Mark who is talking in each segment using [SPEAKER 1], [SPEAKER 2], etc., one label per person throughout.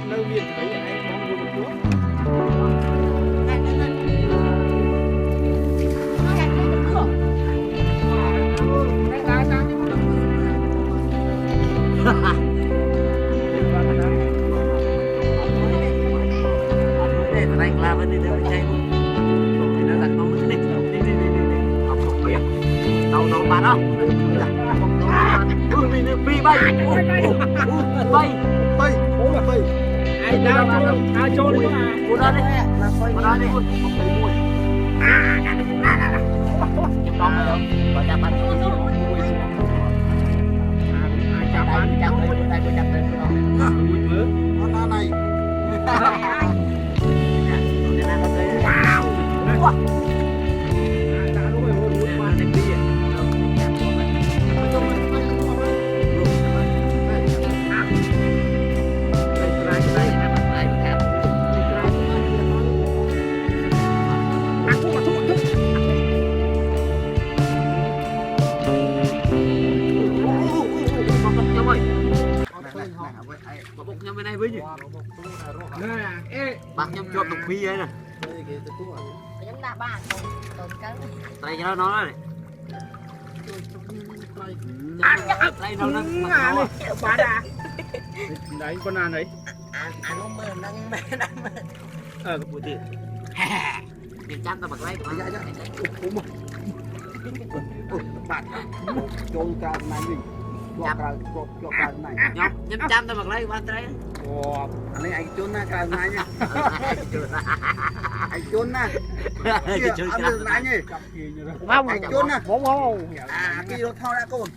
[SPEAKER 1] nơi miền thấy anh mong vui một chút. Ai cho đi mà. Cô đó đi. Cô đó đi. Chụp con rồi không? Có chạm bắn. Chạm bắn. Chạm lên. Đây tôi chạm lên rồi. Ui bữa. Con này. Wow. Bác nhâm chốt đồng phi ấy nè. Đây cho nó này. Đây nó bà đã. Đấy con nào đấy. Nó mơ nâng mê nâng mê. Cái bụi tiền. Tiền chăm ta bật lấy. Bạn trôn cả này mình. Cho cả này. Nhâm chăm ta bật lấy bạn đấy. Anh ấy chôn na cả này nhá. Anh chôn na. Anh chôn này nhỉ. Anh chôn na. Kia nó thao đã con.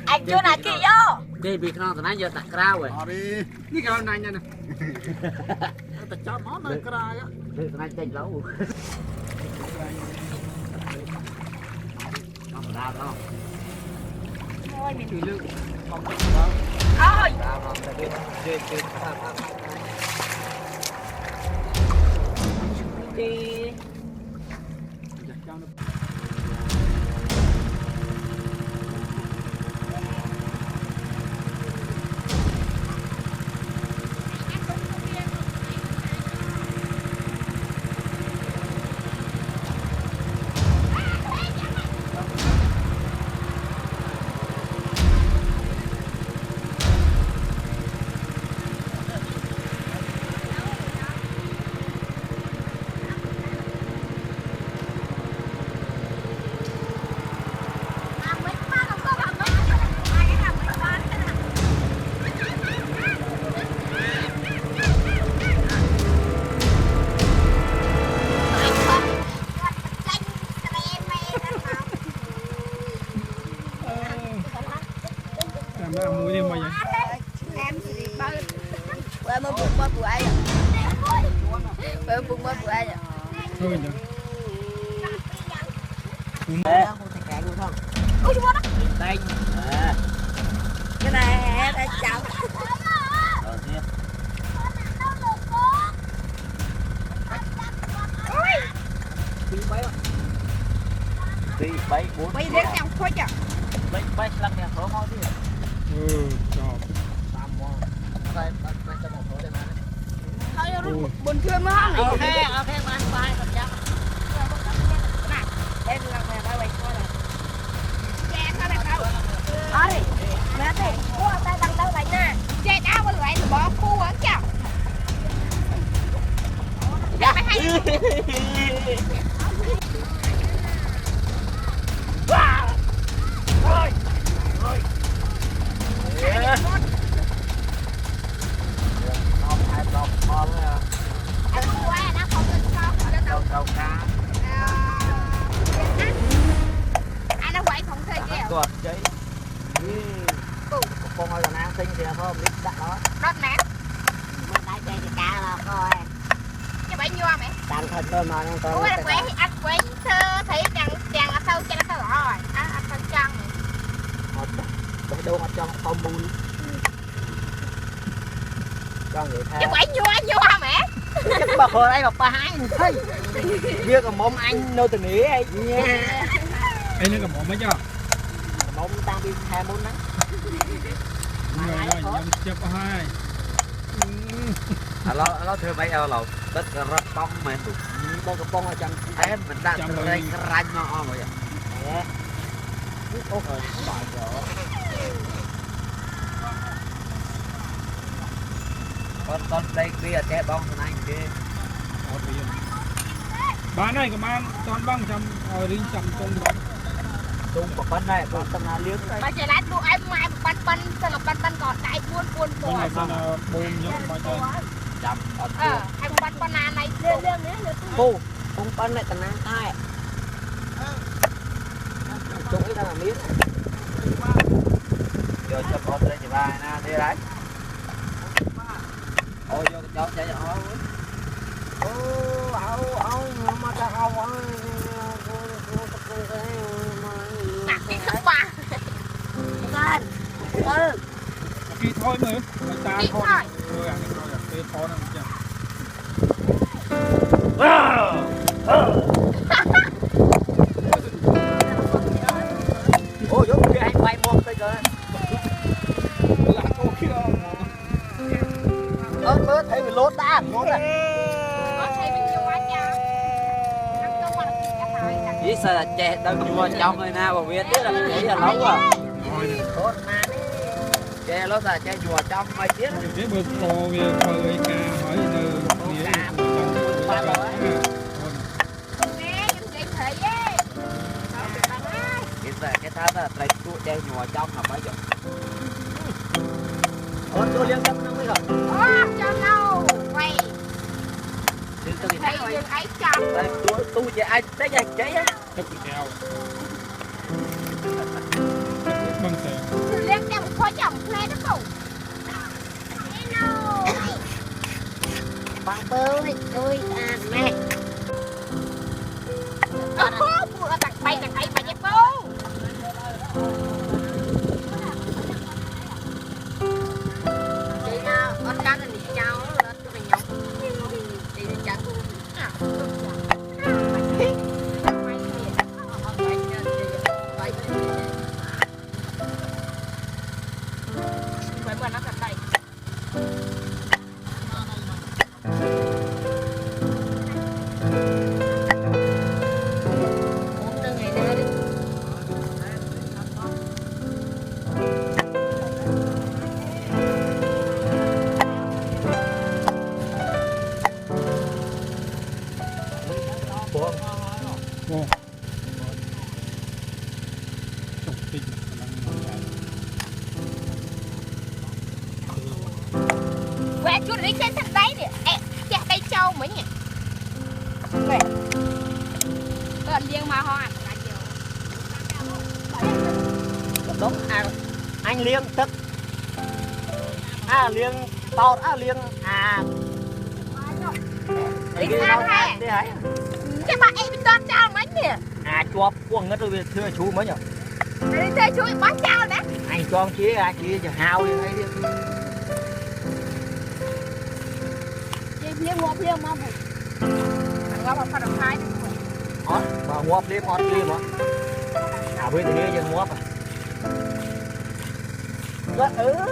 [SPEAKER 2] Anh chôn này kia vô.
[SPEAKER 3] Đi việc nó từ nãy giờ tạt rau rồi.
[SPEAKER 1] Đi. Đi cái này nha nè. Ta cho món nó cái này á.
[SPEAKER 3] Từ nãy chênh lâu. Nó đau đó.
[SPEAKER 2] Ôi mình
[SPEAKER 1] Từ lưng.
[SPEAKER 2] ôi. Đi.
[SPEAKER 3] Đây.
[SPEAKER 2] Cái này đã chào.
[SPEAKER 3] Đi bay bốn.
[SPEAKER 2] Bay đến trong khối chợ.
[SPEAKER 3] Bay lắc nhà số thôi đi.
[SPEAKER 1] Chọc.
[SPEAKER 3] Tam món. Đây cho một số đây mà.
[SPEAKER 2] Thôi rồi buồn thương nó này.
[SPEAKER 3] Ok mà bay còn chắc.
[SPEAKER 2] Này, em làm mẹ bay bay coi này. Che sao này đâu. Ơi, mẹ thì cua tay bằng đâu vậy nè. Che đau bên lại rồi bỏ cua ở chợ. Dạ. Ôi. Ôi.
[SPEAKER 3] Con á.
[SPEAKER 2] Anh qua nó không được con ở đâu.
[SPEAKER 3] Đâu cá.
[SPEAKER 2] Anh nó quậy không thuê kìa.
[SPEAKER 3] Tuột chứ. Con ơi còn ăn tinh thì là không biết đặt đó.
[SPEAKER 2] Đốt nè.
[SPEAKER 3] Mình đã chơi thì cá là coi.
[SPEAKER 2] Cho bấy nhiêu mày?
[SPEAKER 3] Đang thật tôi mà đang tôi.
[SPEAKER 2] Ủa quay anh quay thơ thấy chàng ở sâu chân rồi anh phân chân
[SPEAKER 3] Tôi đâu mà trong không buồn. Cho người
[SPEAKER 2] chứ
[SPEAKER 3] theo.
[SPEAKER 2] quay nhua mẹ
[SPEAKER 3] Chắc bà hồi đây bà hai thấy. Việc ở mồm anh nô tình ý ấy nha.
[SPEAKER 1] Ê nó cầm mồm mấy cho.
[SPEAKER 3] Mồm ta bị thèm môn đó.
[SPEAKER 1] Rồi nhầm chụp hai.
[SPEAKER 4] Nó thưa mấy eo lầu tất cả rất bông mà
[SPEAKER 3] Bông cái bông ở trong.
[SPEAKER 4] em mình đang ranh ranh nó rồi
[SPEAKER 3] Nè. Ôi trời
[SPEAKER 4] con đây kia che bông thằng anh kia
[SPEAKER 1] Bán này các bạn toàn băng trong riêng chậm tung bóng.
[SPEAKER 3] tung một con này còn tầm nào liếng đây.
[SPEAKER 2] mà trời lát luôn em mai bắn sao là bắn còn đại buôn
[SPEAKER 1] Con này sao là bùm giống mọi người.
[SPEAKER 4] chậm
[SPEAKER 2] em bắn này lên nữa
[SPEAKER 3] Cô không con này tầm nào tai. Chúng cái là miếng.
[SPEAKER 4] giờ cho con đây chỉ ba na đi đấy ôi vô cái chó chạy nó
[SPEAKER 3] Mà ta không
[SPEAKER 2] nặng đi không bà
[SPEAKER 1] Khi thôi mà người ta
[SPEAKER 2] đi
[SPEAKER 1] thôi.
[SPEAKER 2] thôi
[SPEAKER 1] Rồi ăn rồi cái thôi nó chưa.
[SPEAKER 3] ôi dốt kia anh quay một tay rồi.
[SPEAKER 1] Là cô kia.
[SPEAKER 3] Mới thấy mình lốt đã lốt này.
[SPEAKER 2] có thấy mình nhiều quá nha ăn cơm mà nó phải
[SPEAKER 4] với sao là che đâu chua trong người nào mà biết là nghĩ là lâu à
[SPEAKER 3] Lốt mà đi.
[SPEAKER 4] che nó là che chùa trong mấy tiếng
[SPEAKER 1] Cái bơ tô về phơi ca hỏi nơi nghĩa
[SPEAKER 3] Ba rồi.
[SPEAKER 2] nè em chị thấy ấy
[SPEAKER 4] cái tháp là lấy chua che chùa trong là mấy giờ
[SPEAKER 3] Ôi tôi liên tâm nó mới rồi.
[SPEAKER 2] cho lâu quay
[SPEAKER 4] từ từ
[SPEAKER 2] thấy những ấy chồng
[SPEAKER 4] đây tu che anh tới giờ cháy á
[SPEAKER 1] Thức kẹo. Băng tèo.
[SPEAKER 2] thì lên cho một khói chồng lên đó không hello
[SPEAKER 3] Bằng tôi mẹ.
[SPEAKER 2] Bụi tặng bay mà nhé cô chị nào con cá là đi nhau là tôi phải nhau đi đi chặt phải bữa nó cắt đây
[SPEAKER 1] Wow. Trục tinh năng
[SPEAKER 2] quẹt chút đi trên thằng đấy nè chặt đây trâu mới nhỉ này còn riêng mà hoa là nhiều
[SPEAKER 3] Đúng anh liêng tức. Liêng to liêng
[SPEAKER 2] đi sang hè
[SPEAKER 3] đi hãy.
[SPEAKER 2] chắc bạn em toàn trao mấy nhỉ
[SPEAKER 3] Cho cuồng ngất rồi thưa chú mới nhở.
[SPEAKER 2] đi thuê chú bán trao đấy
[SPEAKER 3] Anh cho chị cho hao đi thấy đi.
[SPEAKER 2] liêng ngộp liêng mà bụi ngộp vào phần hai
[SPEAKER 3] Bà ngọp liêng ngọt liêng mà. Bây giờ đi cho ngọp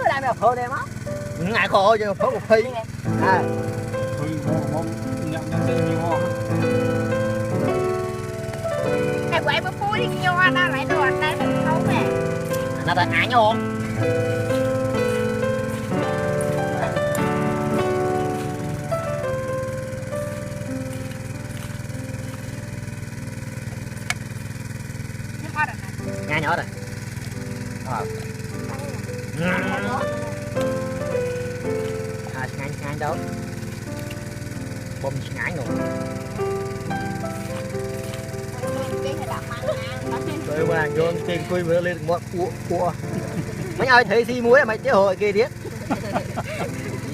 [SPEAKER 3] làm nào phô đây má. Ngại khổ chứ phô một phi.
[SPEAKER 1] Thôi mong nhận được nhiều hoa.
[SPEAKER 2] cái quậy mà phui thì nhiều hoa ra lại đồ ăn đây mình xấu về
[SPEAKER 3] Nó ta ái không?
[SPEAKER 2] nhưng hoa này
[SPEAKER 3] Nghe nhỏ rồi. Ngán đâu. Bông ngán rồi. Tôi mà vô tiền tôi vừa lên một cua. Mấy ơi thấy xi muối mày chế hồi kia điếc.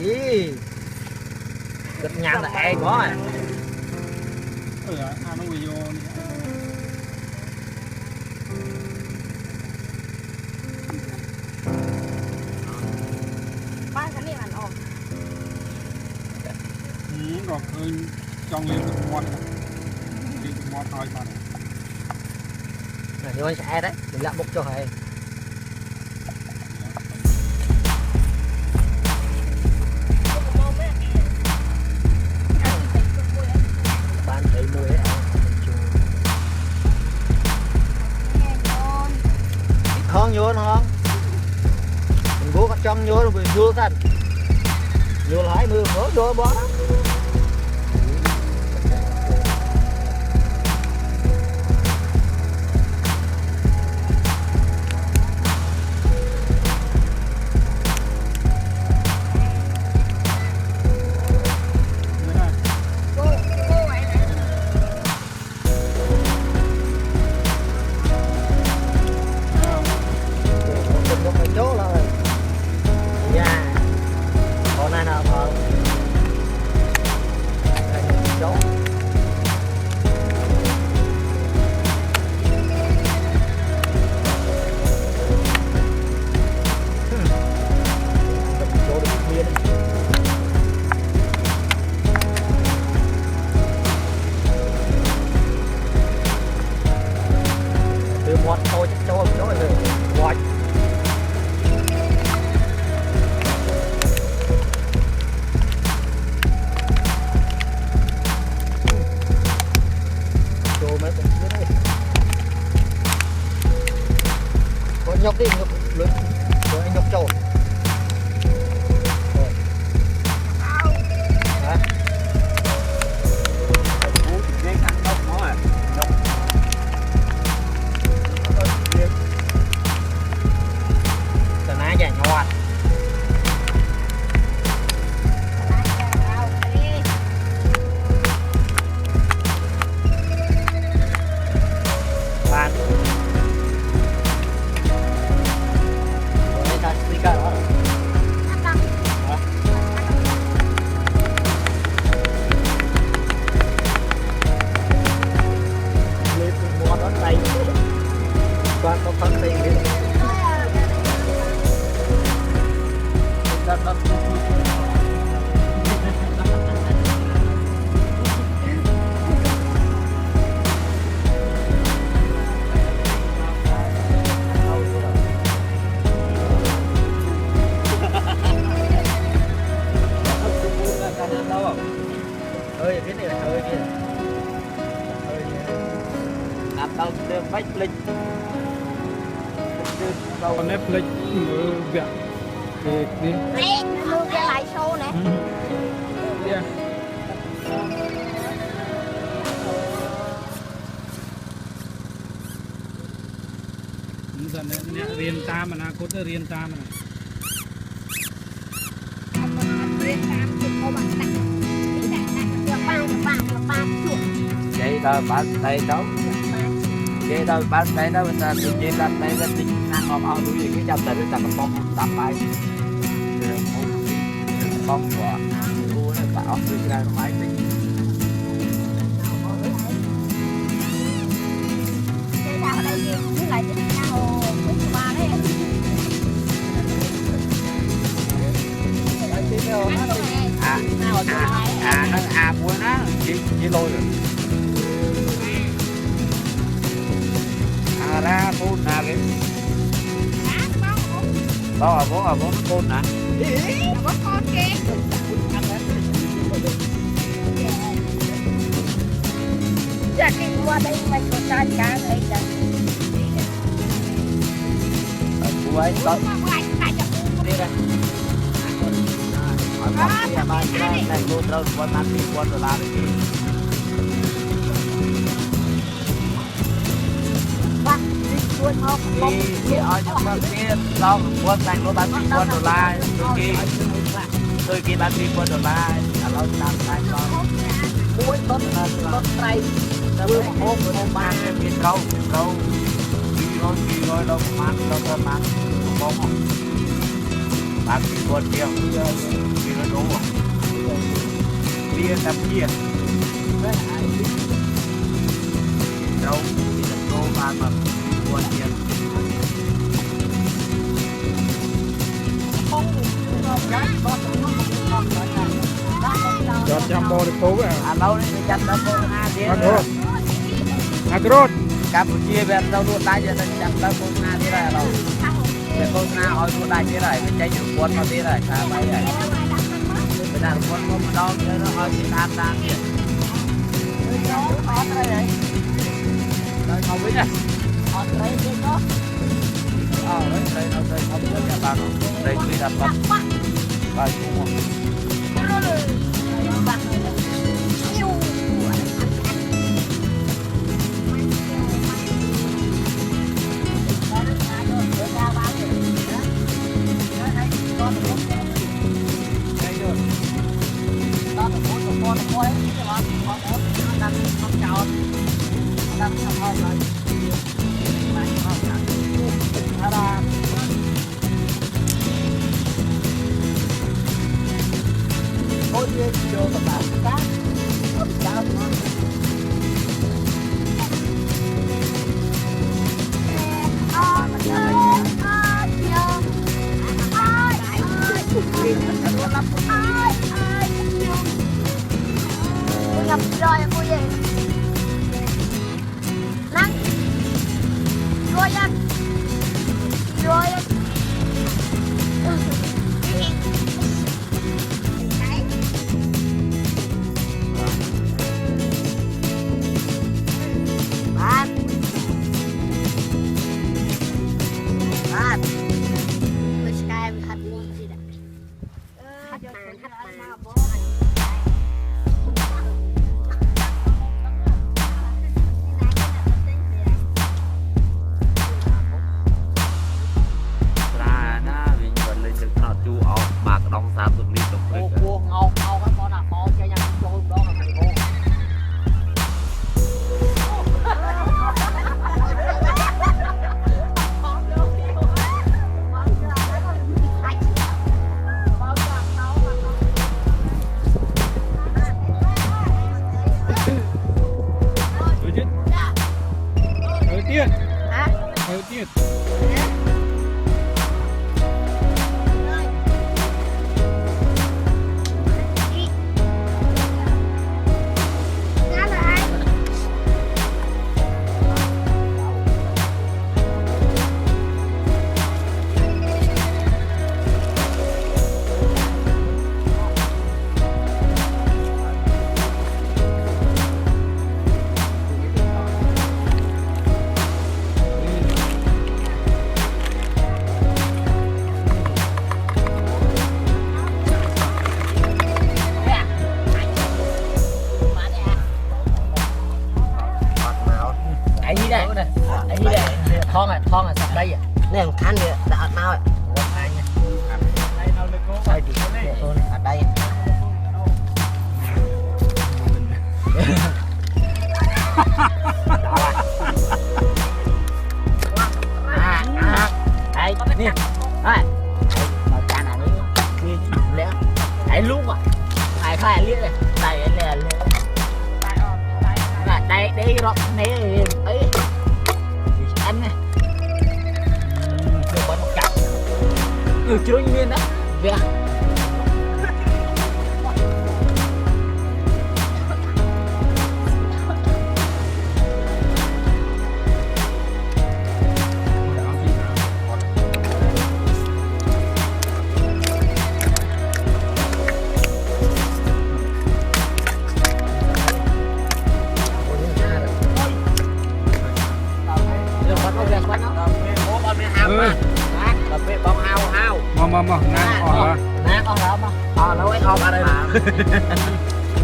[SPEAKER 3] Gì? Cực nhằm là e quá.
[SPEAKER 1] nó video
[SPEAKER 2] ba cái này là ổn
[SPEAKER 1] rồi khơi trong lên được món thôi mà
[SPEAKER 3] này vô sẽ đấy mình lạ bốc cho hay ban thấy mùi ấy hơn vô không mình vô các trong vô rồi vô thành vô lái mưa vô bó đó nhóc đi nhóc lớn rồi anh nhóc trâu hơi cái này là hơi kia làm tao đưa bách lịch
[SPEAKER 1] con Netflix việc thì đi
[SPEAKER 2] mua cái lại show nè
[SPEAKER 1] dần nè riêng ta mà na cốt riêng ta mà
[SPEAKER 2] riêng ta chụp cô bằng đặt
[SPEAKER 4] vậy thôi bạn đây đâu vậy thôi bạn đây đó người ta tự nhiên làm đây là tính năng ngọc ao đuôi cái trong này nó tập tập bài con của cô nó bảo tôi ra máy tính
[SPEAKER 2] đây là ở đây với lại cái nào cái ba đấy
[SPEAKER 4] nó mua nó chỉ lôi rồi ra phun nè cái đó là bố phun nè
[SPEAKER 2] có con kia chắc cái qua đây mày có trai cá đây là
[SPEAKER 4] cô ấy có đi đây hỏi con kia ba này cô đâu con ăn đi con rồi làm cái đi ở trong bên kia đâu quân này có bán quân đô la tôi kia bán quân đô la là lâu làm tay con muối tốt tay tôi hôm mang cái kia câu kỳ rồi đâu mang đâu có mang không bán quân kia kia nó đủ kia tập kia đâu thì được cô ba mà buồn tiền
[SPEAKER 1] Chọn chăm bò được phố à?
[SPEAKER 4] lâu đấy chăm đâu cô na thế
[SPEAKER 1] Agrot.
[SPEAKER 4] Campuchia về đâu luôn đây giờ chăm đâu cô na thế này đâu về cô na hỏi luôn đây thế này mình chạy được quân mà thế này sao vậy này bây giờ quân không đâu nó hỏi thì làm vậy không biết này đây đâu đây không biết nhà bạn đây tuy là bắt bài chung
[SPEAKER 2] nhập rồi cô gì năng rồi anh rồi
[SPEAKER 1] Thời tiết.
[SPEAKER 4] Thon là sập đây à?
[SPEAKER 3] Nè ăn đi, đã mau rồi.
[SPEAKER 4] Sai thì thôi ở đây. Đây, nè. Đây. Nói chán này đi. Lẽ. Đấy lúc à. Phải khai liếc này. Đây là đây đây rót này ấy. Anh này. Được một cặp. Chưa như miên đó. Về.
[SPEAKER 1] Mà ngang ở
[SPEAKER 4] mà nó ấy ở đây mà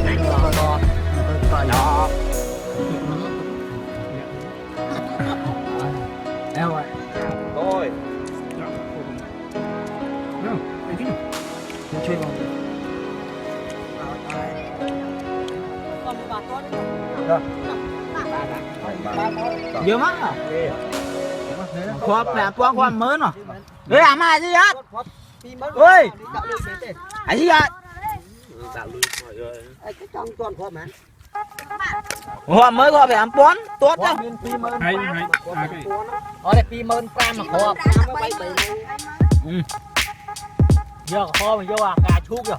[SPEAKER 4] ngang con đó em rồi thôi chơi vào dưa mắt à khoa mẹ khoa mới rồi để làm ai gì hết ơi ai gì vậy
[SPEAKER 3] cái trong toàn khoa mà Họ mới gọi về ám bón tốt đâu.
[SPEAKER 1] hay cái
[SPEAKER 4] ở đây 20,000 mà kho giờ kho mình vô à cà chuốc rồi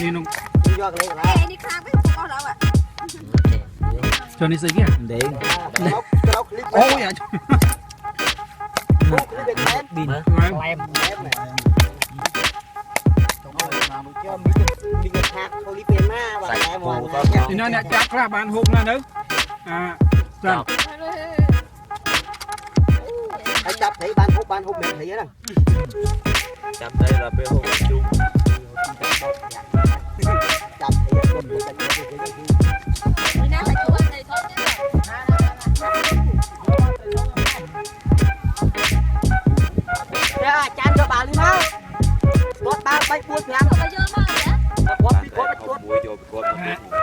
[SPEAKER 1] นี่น้อง
[SPEAKER 2] Ê, đi khang với con đâu ạ?
[SPEAKER 1] จนนี่สิแก
[SPEAKER 3] Điện.
[SPEAKER 1] โอ้ย
[SPEAKER 3] Pin.
[SPEAKER 4] em
[SPEAKER 1] thì nó nè chắc là bạn hụt là đâu à sao
[SPEAKER 3] Hãy chập thấy ban hút mệt thấy đó.
[SPEAKER 4] chậm đây là bê hộp chung
[SPEAKER 3] Chập thấy con
[SPEAKER 2] Đi nào phải chụp hình này thôi chứ.
[SPEAKER 3] Ra chan cho bà đi mau. Tốt ba bay buôn phèn.
[SPEAKER 2] Bây giờ mà hả?
[SPEAKER 3] Quất.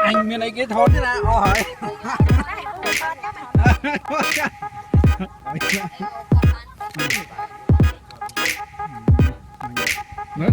[SPEAKER 1] anh bên này cái thốn thế nào hỏi
[SPEAKER 2] Đây, ủa, con chắc mà.
[SPEAKER 1] nữa